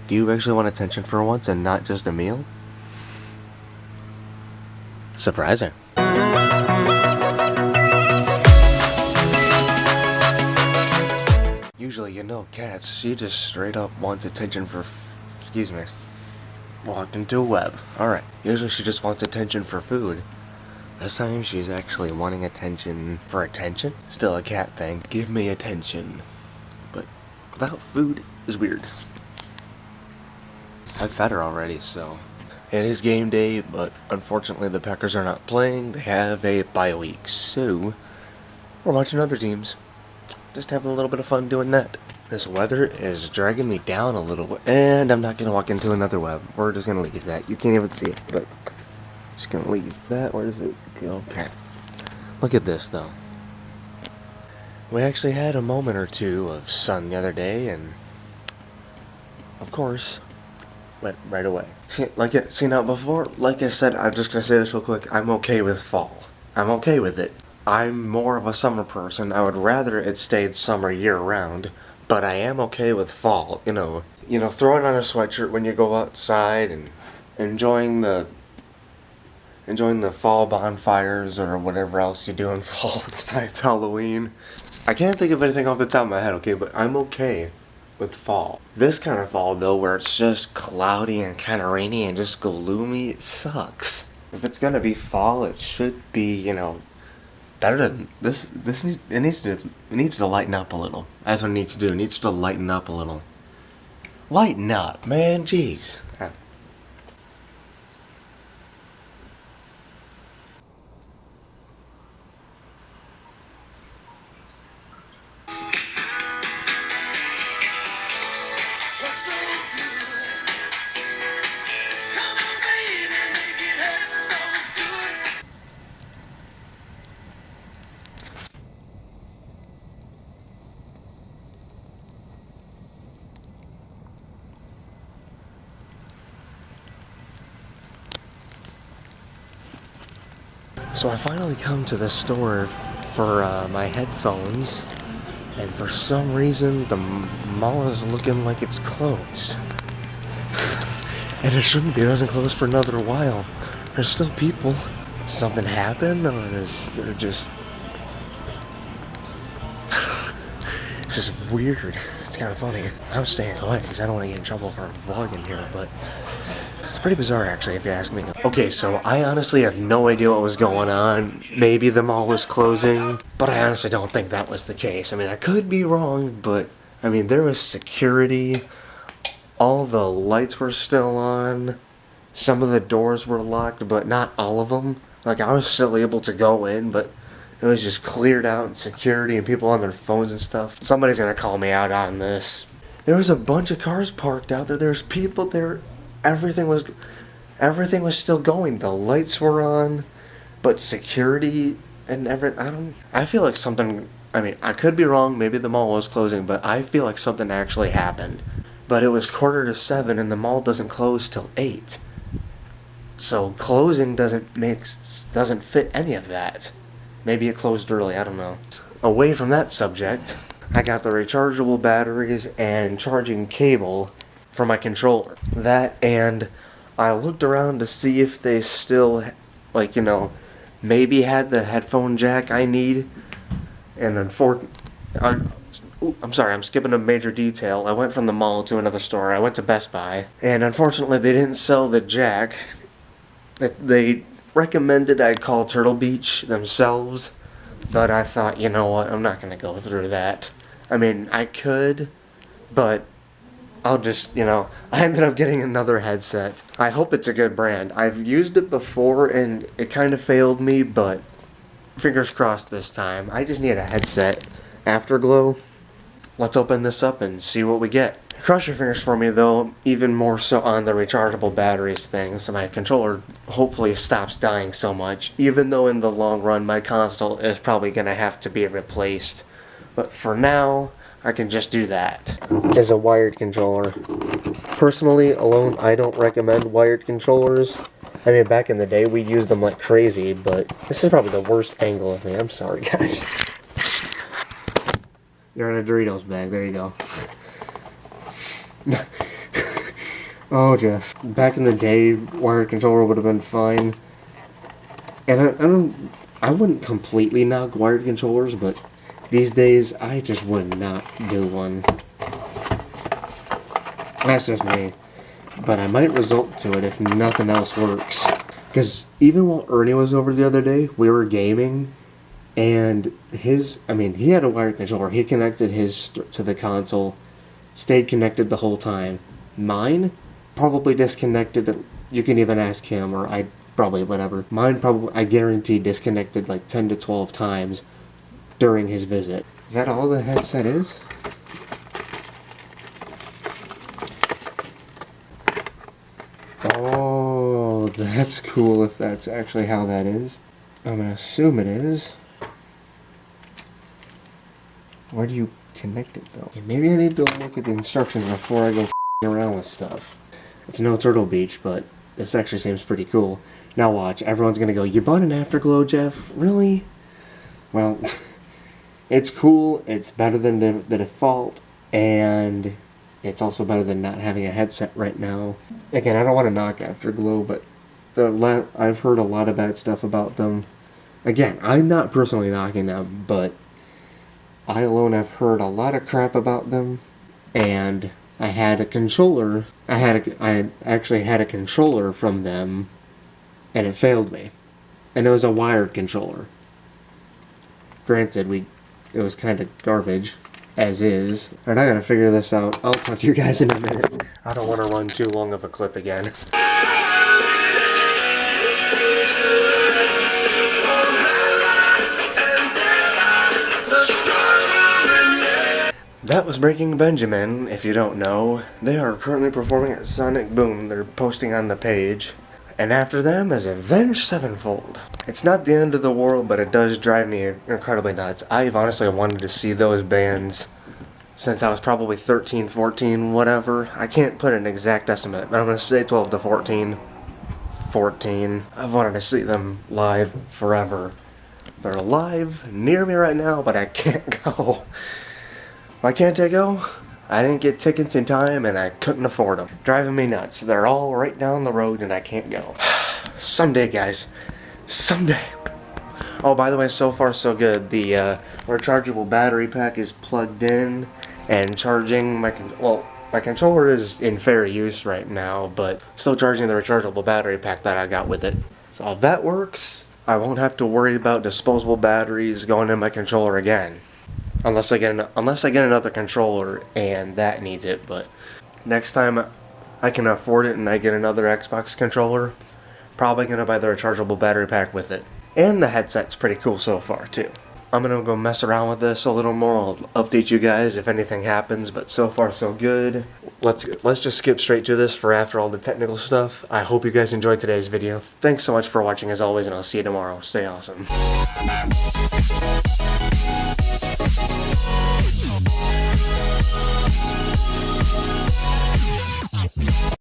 Do you actually want attention for once and not just a meal? Surprising. Usually, you know, cats, she just straight up wants attention for excuse me. Walked into a web. Alright. Usually she just wants attention for food. This time she's actually wanting attention for attention? Still a cat thing. Give me attention. But without food is weird. I've fed her already, so it is game day, but unfortunately the Packers are not playing. They have a bye week, so we're watching other teams. Just having a little bit of fun doing that. This weather is dragging me down a little bit, and I'm not gonna walk into another web. We're just gonna leave that. You can't even see it, but just gonna leave that. Where does it go? Okay. Look at this, though. We actually had a moment or two of sun the other day, and of course, went right away. See now before, like I said, I'm just gonna say this real quick. I'm okay with fall. I'm okay with it. I'm more of a summer person. I would rather it stayed summer year round, but I am okay with fall. You know, throwing on a sweatshirt when you go outside and enjoying the fall bonfires or whatever else you do in fall besides Halloween. I can't think of anything off the top of my head, okay, but I'm okay with fall. This kind of fall, though, where it's just cloudy and kind of rainy and just gloomy, it sucks. If it's gonna be fall, it should be, you know, better than this. It needs to lighten up a little. That's what it needs to do. It needs to lighten up a little. Lighten up, man. Jeez. So I finally come to the store for my headphones, and for some reason the mall is looking like it's closed. And it shouldn't be. It doesn't close for another while. There's still people. Something happened, or is there just... This is weird. It's kind of funny. I'm staying away because I don't want to get in trouble for vlogging here, but it's pretty bizarre, actually, if you ask me. Okay, so I honestly have no idea what was going on. Maybe the mall was closing, but I honestly don't think that was the case. I mean, I could be wrong, but I mean, there was security. All the lights were still on. Some of the doors were locked, but not all of them. Like, I was still able to go in, but it was just cleared out and security and people on their phones and stuff. Somebody's gonna call me out on this. There was a bunch of cars parked out there. There's people there. Everything was still going. The lights were on, but security and I feel like something, I mean, I could be wrong. Maybe the mall was closing, but I feel like something actually happened. But it was 6:45 and the mall doesn't close till 8. So closing doesn't fit any of that. Maybe it closed early, I don't know. Away from that subject, I got the rechargeable batteries and charging cable for my controller. That, and I looked around to see if they still, like, you know, maybe had the headphone jack I need. And I'm sorry, I'm skipping a major detail. I went from the mall to another store. I went to Best Buy. And unfortunately, they didn't sell the jack. They recommended I call Turtle Beach themselves, but I thought, you know what, I'm not going to go through that. I mean, I could, but I'll just, you know, I ended up getting another headset. I hope it's a good brand. I've used it before and it kind of failed me, but fingers crossed this time. I just need a headset. Afterglow. Let's open this up and see what we get. Cross your fingers for me, though, even more so on the rechargeable batteries thing, so my controller hopefully stops dying so much, even though in the long run my console is probably going to have to be replaced. But for now, I can just do that. As a wired controller. Personally, alone, I don't recommend wired controllers. I mean, back in the day, we used them like crazy, but this is probably the worst angle of me. I'm sorry, guys. You're in a Doritos bag. There you go. Oh, Jeff. Back in the day, wired controller would have been fine. And I wouldn't completely knock wired controllers, but these days, I just would not do one. That's just me. But I might resort to it if nothing else works. Because even while Ernie was over the other day, we were gaming, and he had a wired controller. He connected his to the console, stayed connected the whole time. Mine probably disconnected. You can even ask him, or I probably, whatever. Mine probably, I guarantee, disconnected like 10 to 12 times during his visit. Is that all the headset is? Oh, that's cool if that's actually how that is. I'm gonna assume it is. Where do you connect it though? Maybe I need to look at the instructions before I go around with stuff. It's no Turtle Beach, but this actually seems pretty cool. Now watch, everyone's gonna go, you bought an Afterglow, Jeff? Really? Well, it's cool, it's better than the default, and it's also better than not having a headset right now. Again, I don't want to knock Afterglow, but I've heard a lot of bad stuff about them. Again, I'm not personally knocking them, but I alone have heard a lot of crap about them. And I had a controller. I actually had a controller from them, and it failed me. And it was a wired controller. Granted, it was kind of garbage. As is. And I gotta figure this out. I'll talk to you guys in a minute. I don't want to run too long of a clip again. That was Breaking Benjamin, if you don't know. They are currently performing at Sonic Boom. They're posting on the page. And after them is Avenged Sevenfold. It's not the end of the world, but it does drive me incredibly nuts. I've honestly wanted to see those bands since I was probably 13, 14, whatever. I can't put an exact estimate, but I'm going to say 12 to 14. 14. I've wanted to see them live forever. They're live near me right now, but I can't go. Why can't I go? I didn't get tickets in time and I couldn't afford them. Driving me nuts. They're all right down the road and I can't go. Someday, guys. Someday. Oh, by the way, so far so good. The rechargeable battery pack is plugged in and charging. My controller is in fair use right now, but still charging the rechargeable battery pack that I got with it. So if that works, I won't have to worry about disposable batteries going in my controller again. Unless I get another controller and that needs it, but next time I can afford it and I get another Xbox controller, probably gonna buy the rechargeable battery pack with it. And the headset's pretty cool so far too. I'm gonna go mess around with this a little more. I'll update you guys if anything happens, but so far so good. Let's just skip straight to this for after all the technical stuff. I hope you guys enjoyed today's video. Thanks so much for watching as always, and I'll see you tomorrow. Stay awesome.